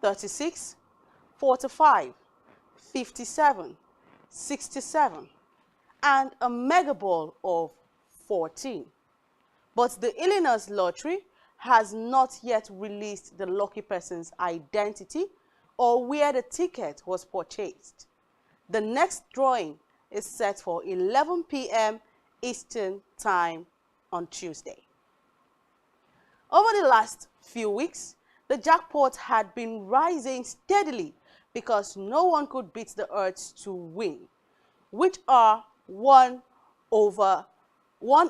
36, 45, 57, 67, and a mega ball of 14. But the Illinois lottery has not yet released the lucky person's identity or where the ticket was purchased. The next drawing is set for 11 p.m. Eastern Time on Tuesday. Over the last few weeks, the jackpot had been rising steadily because no one could beat the odds to win, which are 1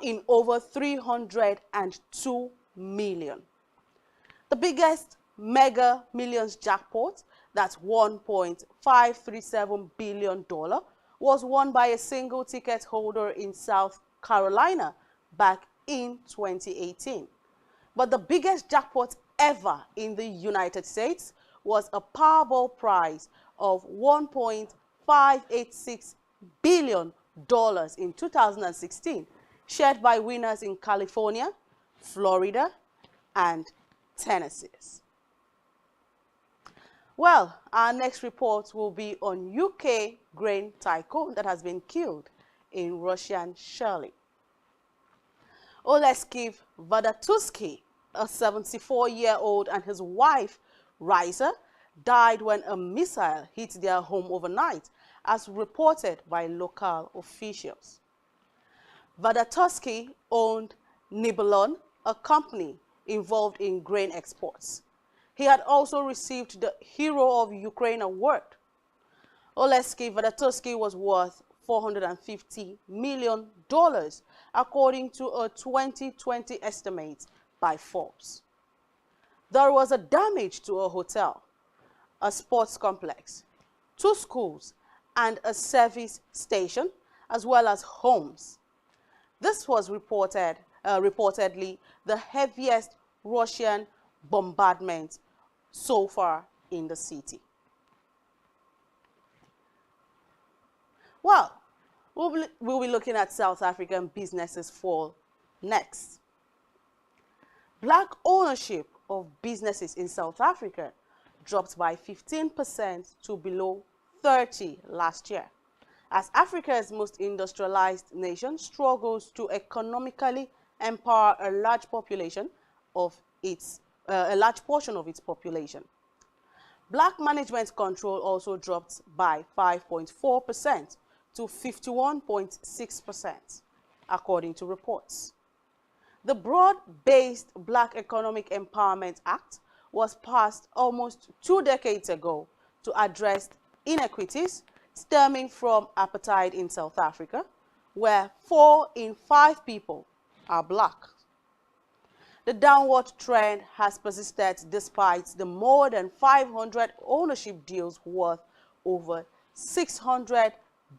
in over 302 million. The biggest mega millions jackpot, that's $1.537 billion, was won by a single ticket holder in South Carolina back in 2018. But the biggest jackpot ever in the United States was a Powerball prize of $1.586 billion in 2016, shared by winners in California, Florida, and Tennessee. Well, our next report will be on UK grain tycoon that has been killed in Russian shelling. Oleksiy Vadatuski, a 74-year-old, and his wife, Raisa, died when a missile hit their home overnight, as reported by local officials. Vadatuski owned Nibelon, a company involved in grain exports. He had also received the Hero of Ukraine award. Oleksiy Vadatuski was worth $450 million, according to a 2020 estimate by Forbes. There was a damage to a hotel, a sports complex, 2 schools, and a service station, as well as homes. This was reportedly the heaviest Russian bombardment so far in the city. Well, we'll be looking at South African businesses fall next. Black ownership of businesses in South Africa dropped by 15% to below 30 last year, as Africa's most industrialized nation struggles to economically empower a large portion of its population. Black management control also dropped by 5.4% to 51.6%, according to reports. The Broad-Based Black Economic Empowerment Act was passed almost 2 decades ago to address inequities stemming from apartheid in South Africa, where 4 in 5 people are black. The downward trend has persisted despite the more than 500 ownership deals worth over 600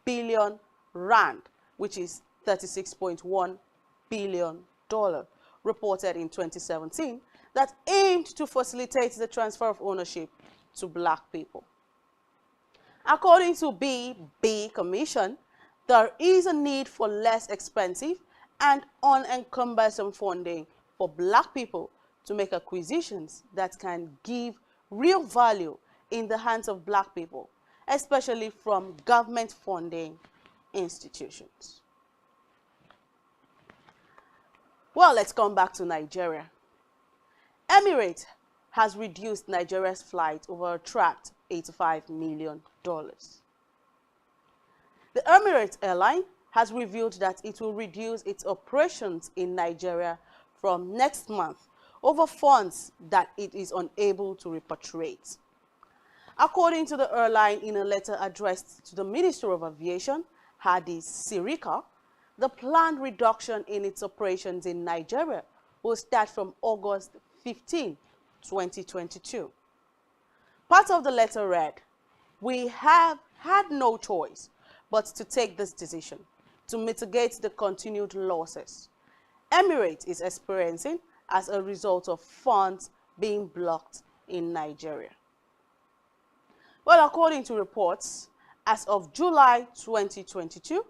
billion rand, which is $36.1 billion, reported in 2017, that aimed to facilitate the transfer of ownership to black people. According to BB Commission, there is a need for less expensive and unencumbered funding for black people to make acquisitions that can give real value in the hands of black people, especially from government funding institutions. Well, let's come back to Nigeria. Emirates has reduced Nigeria's flight over a tracked $85 million. The Emirates airline has revealed that it will reduce its operations in Nigeria from next month over funds that it is unable to repatriate. According to the airline in a letter addressed to the Minister of Aviation, Hadi Sirika, the planned reduction in its operations in Nigeria will start from August 15, 2022. Part of the letter read, "We have had no choice but to take this decision to mitigate the continued losses Emirates is experiencing as a result of funds being blocked in Nigeria." Well, according to reports, as of July 2022,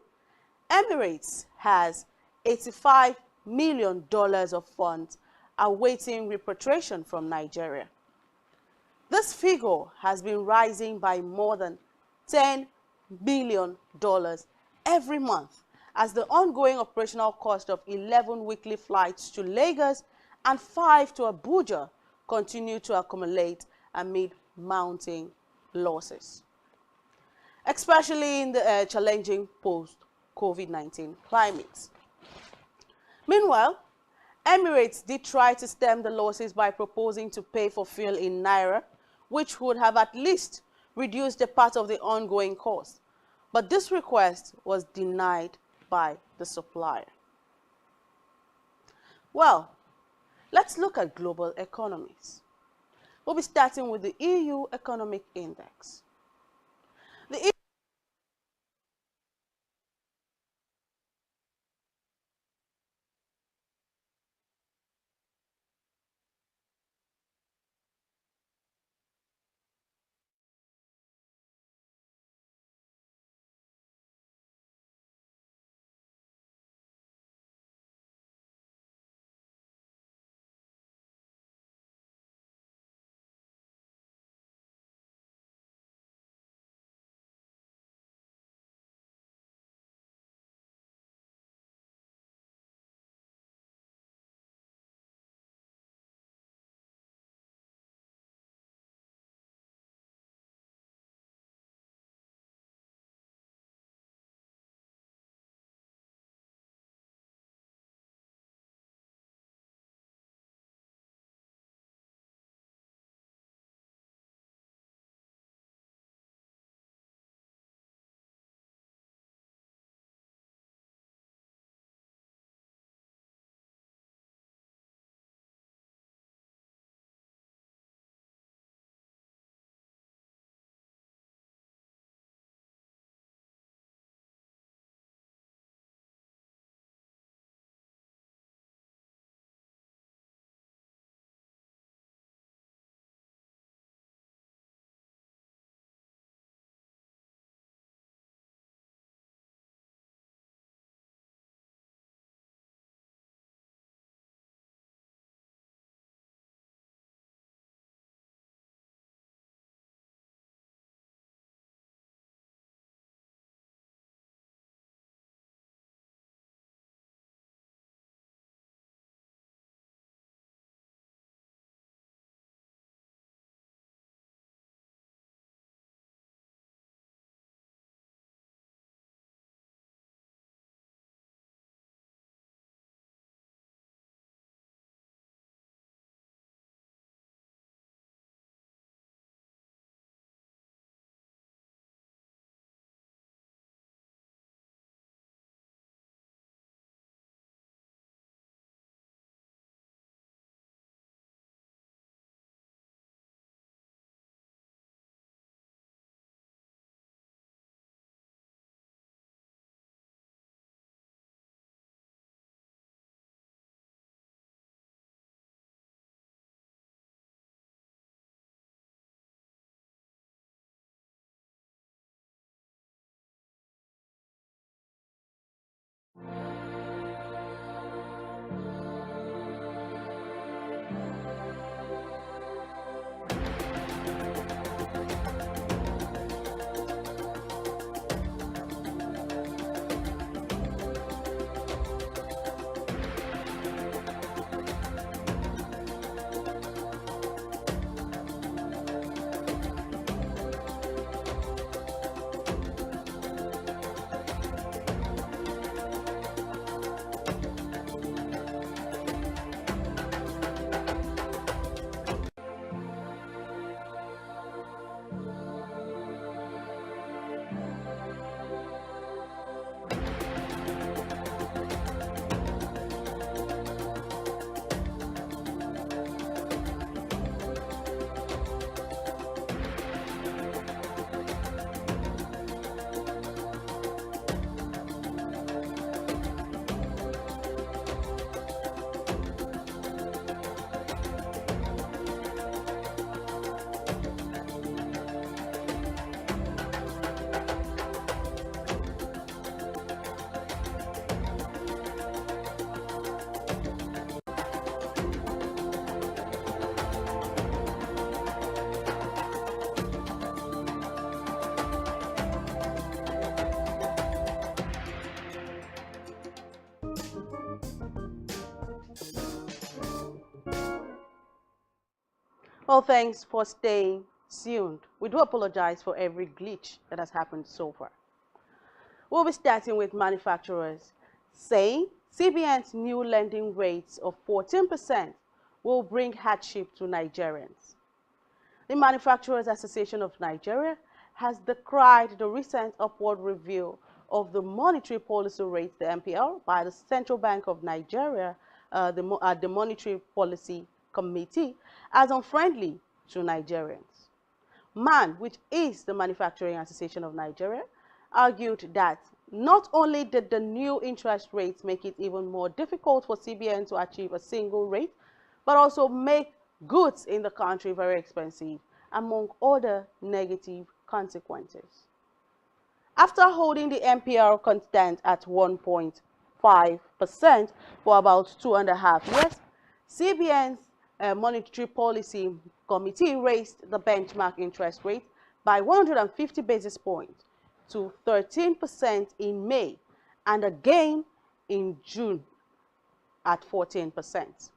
Emirates has $85 million of funds awaiting repatriation from Nigeria. This figure has been rising by more than $10 billion every month as the ongoing operational cost of 11 weekly flights to Lagos and 5 to Abuja continue to accumulate amid mounting losses, especially in the challenging post-COVID-19 climate. Meanwhile, Emirates did try to stem the losses by proposing to pay for fuel in Naira, which would have at least reduced a part of the ongoing cost. But this request was denied by the supplier. Well, let's look at global economies. We'll be starting with the EU Economic Index. The Well, thanks for staying tuned. We do apologize for every glitch that has happened so far. We'll be starting with manufacturers saying CBN's new lending rates of 14% will bring hardship to Nigerians. The Manufacturers Association of Nigeria has decried the recent upward review of the monetary policy rate, the MPR, by the Central Bank of Nigeria, the Monetary Policy Committee, as unfriendly to Nigerians. MAN, which is the Manufacturing Association of Nigeria, argued that not only did the new interest rates make it even more difficult for CBN to achieve a single rate, but also make goods in the country very expensive, among other negative consequences. After holding the MPR constant at 1.5% for about 2.5 years, CBN's Monetary Policy Committee raised the benchmark interest rate by 150 basis points to 13% in May and again in June at 14%.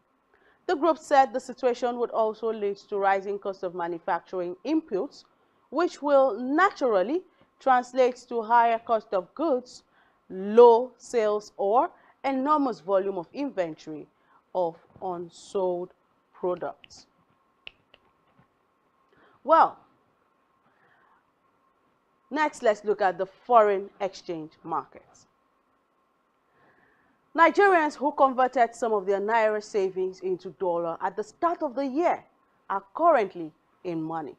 The group said the situation would also lead to rising cost of manufacturing inputs, which will naturally translate to higher cost of goods, low sales, or enormous volume of inventory of unsold products. Well, next let's look at the foreign exchange markets. Nigerians who converted some of their Naira savings into dollar at the start of the year are currently in money.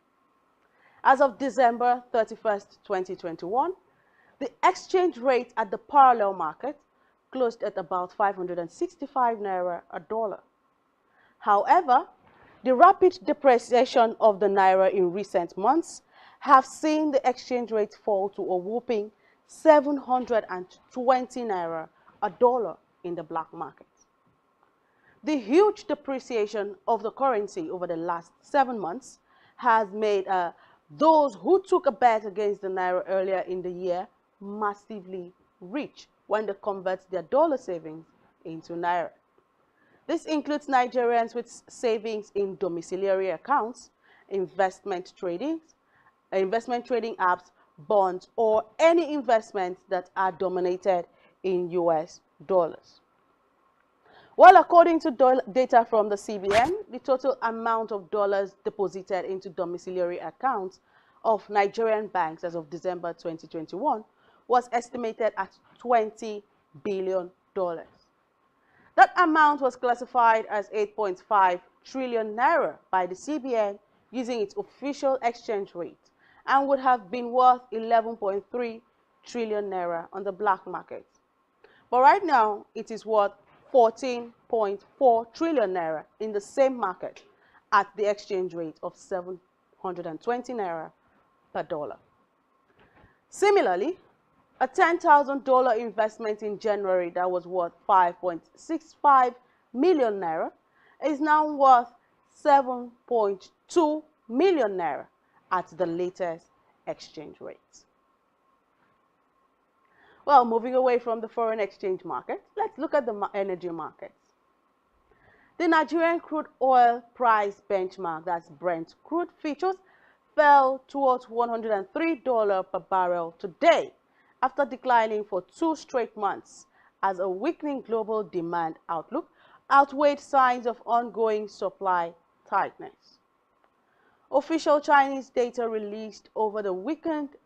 As of December 31st, 2021, the exchange rate at the parallel market closed at about 565 Naira a dollar. However, the rapid depreciation of the Naira in recent months have seen the exchange rate fall to a whopping 720 Naira a dollar in the black market. The huge depreciation of the currency over the last 7 months has made those who took a bet against the Naira earlier in the year massively rich when they convert their dollar savings into Naira. This includes Nigerians with savings in domiciliary accounts, investment trading apps, bonds, or any investments that are dominated in US dollars. Well, according to data from the CBN, the total amount of dollars deposited into domiciliary accounts of Nigerian banks as of December 2021 was estimated at $20 billion. That amount was classified as 8.5 trillion naira by the CBN using its official exchange rate and would have been worth 11.3 trillion naira on the black market. But right now, it is worth 14.4 trillion naira in the same market at the exchange rate of 720 naira per dollar. Similarly, a $10,000 investment in January that was worth 5.65 million naira is now worth 7.2 million naira at the latest exchange rate. Well, moving away from the foreign exchange market, let's look at the energy markets. The Nigerian crude oil price benchmark, that's Brent crude futures, fell towards $103 per barrel today after declining for 2 straight months as a weakening global demand outlook outweighed signs of ongoing supply tightness. Official Chinese data released over the weekend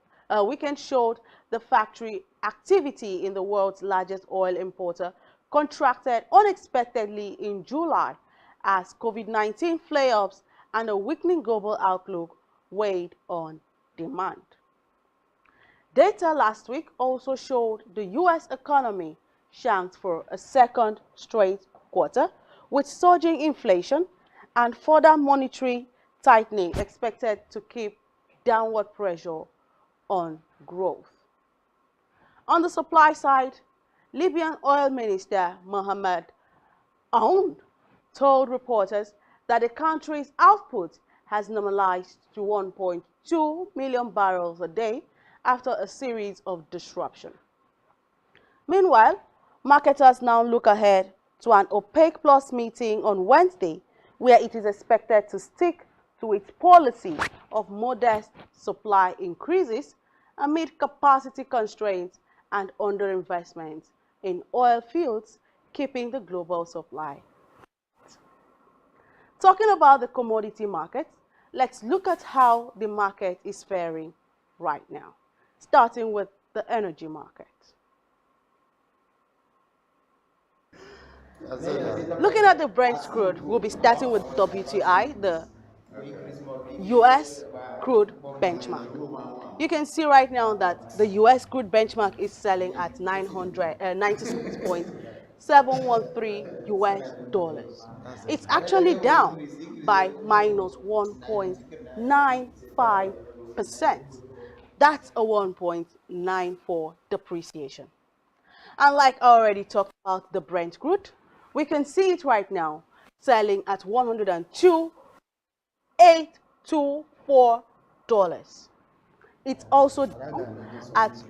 showed the factory activity in the world's largest oil importer contracted unexpectedly in July as COVID-19 flare-ups and a weakening global outlook weighed on demand. Data last week also showed the U.S. economy shanked for a second straight quarter, with surging inflation and further monetary tightening expected to keep downward pressure on growth. On the supply side, Libyan Oil Minister Mohammed Aoun told reporters that the country's output has normalized to 1.2 million barrels a day after a series of disruptions. Meanwhile, marketers now look ahead to an OPEC Plus meeting on Wednesday, where it is expected to stick to its policy of modest supply increases amid capacity constraints and underinvestment in oil fields, keeping the global supply. Talking about the commodity market, let's look at how the market is faring right now, starting with the energy market. Looking at the Brent crude, we'll be starting with WTI, the US crude benchmark. You can see right now that the US crude benchmark is selling at 96.713 US dollars. It's actually down by minus 1.95%. That's a 1.94 depreciation. And like I already talked about the Brent crude, we can see it right now selling at $102,824. It's also down at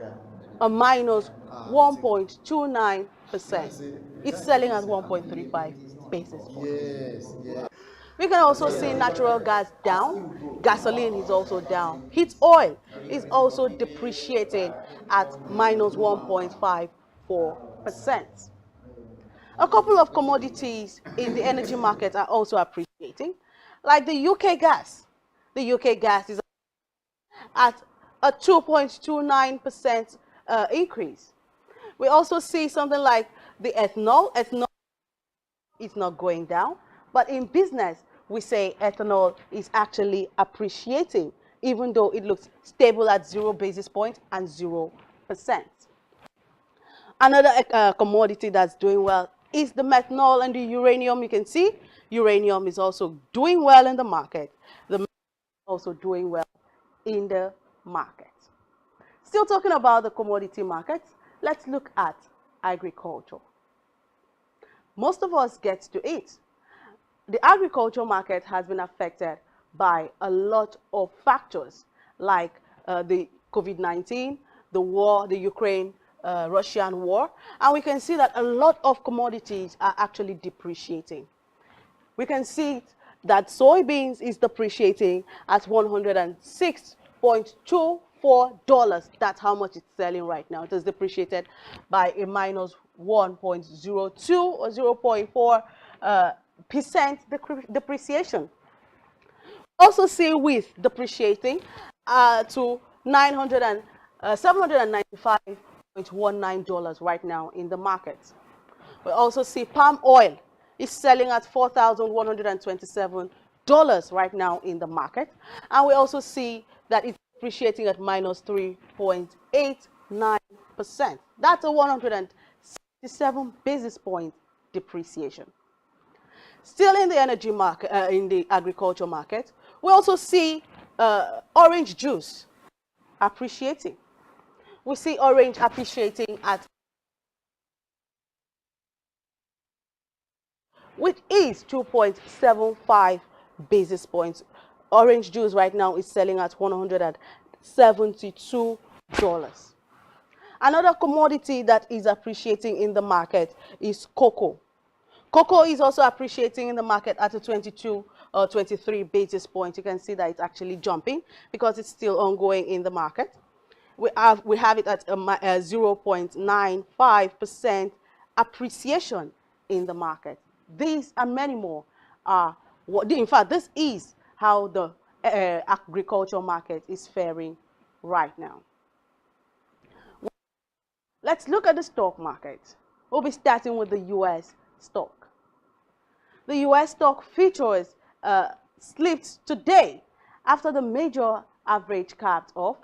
a minus 1.29%. It's selling at 1.35 basis points. We can also see natural gas down. Gasoline is also down. Heat oil is also depreciating at minus 1.54%. A couple of commodities in the energy market are also appreciating, like the UK gas. The UK gas is at a 2.29% increase. We also see something like the ethanol. Ethanol is not going down, but in business, we say ethanol is actually appreciating, even though it looks stable at 0 basis point and 0%. Another commodity that's doing well is the methanol and the uranium. You can see uranium is also doing well in the market. The methanol is also doing well in the market. Still talking about the commodity markets, let's look at agriculture. Most of us get to eat. The agriculture market has been affected by a lot of factors like the COVID-19, the war, the Ukraine-Russian war, and we can see that a lot of commodities are actually depreciating. We can see that soybeans is depreciating at $106.24. That's how much it's selling right now. It is depreciated by a minus 1.02 or 0.4% depreciation. Also see wheat depreciating to $795.19 right now in the market. We also see palm oil is selling at $4,127 right now in the market. And we also see that it's depreciating at minus 3.89%. That's a 167 basis point depreciation. Still in the energy market, in the agriculture market, we also see orange juice appreciating. We see orange appreciating at, which is 2.75 basis points. Orange juice right now is selling at $172. Another commodity that is appreciating in the market is cocoa. Cocoa is also appreciating in the market at a 22 or 23 basis points. You can see that it's actually jumping because it's still ongoing in the market. We have it at a 0.95% appreciation in the market. These and many more are in fact, this is how the agricultural market is faring right now. Let's look at the stock market. We'll be starting with the US stock. The US stock futures slipped today after the major average capped off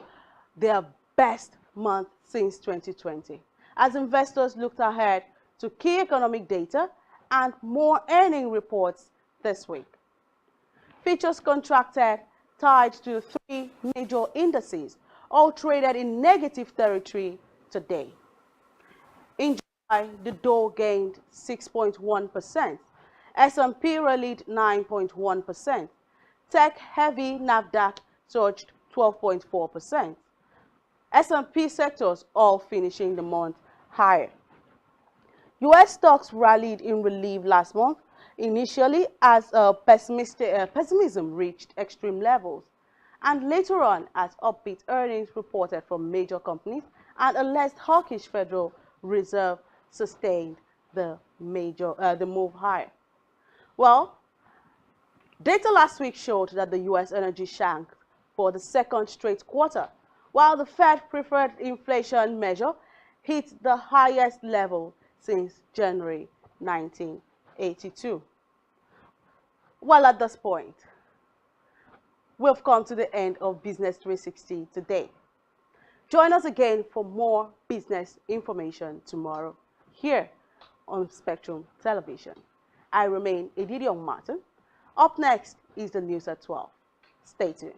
their best month since 2020, as investors looked ahead to key economic data and more earning reports this week. Futures contracted tied to three major indices, all traded in negative territory today. In July, the Dow gained 6.1%. S&P rallied 9.1%. Tech-heavy NASDAQ surged 12.4%. S&P sectors all finishing the month higher. U.S. stocks rallied in relief last month initially as pessimism reached extreme levels, and later on as upbeat earnings reported from major companies and a less hawkish Federal Reserve sustained the move higher. Well, data last week showed that the U.S. energy shrank for the second straight quarter, while the Fed preferred inflation measure hit the highest level since January 1982. Well, at this point, we've come to the end of Business 360 today. Join us again for more business information tomorrow here on Spectrum Television. I remain Edidion Martin. Up next is the news at 12. Stay tuned.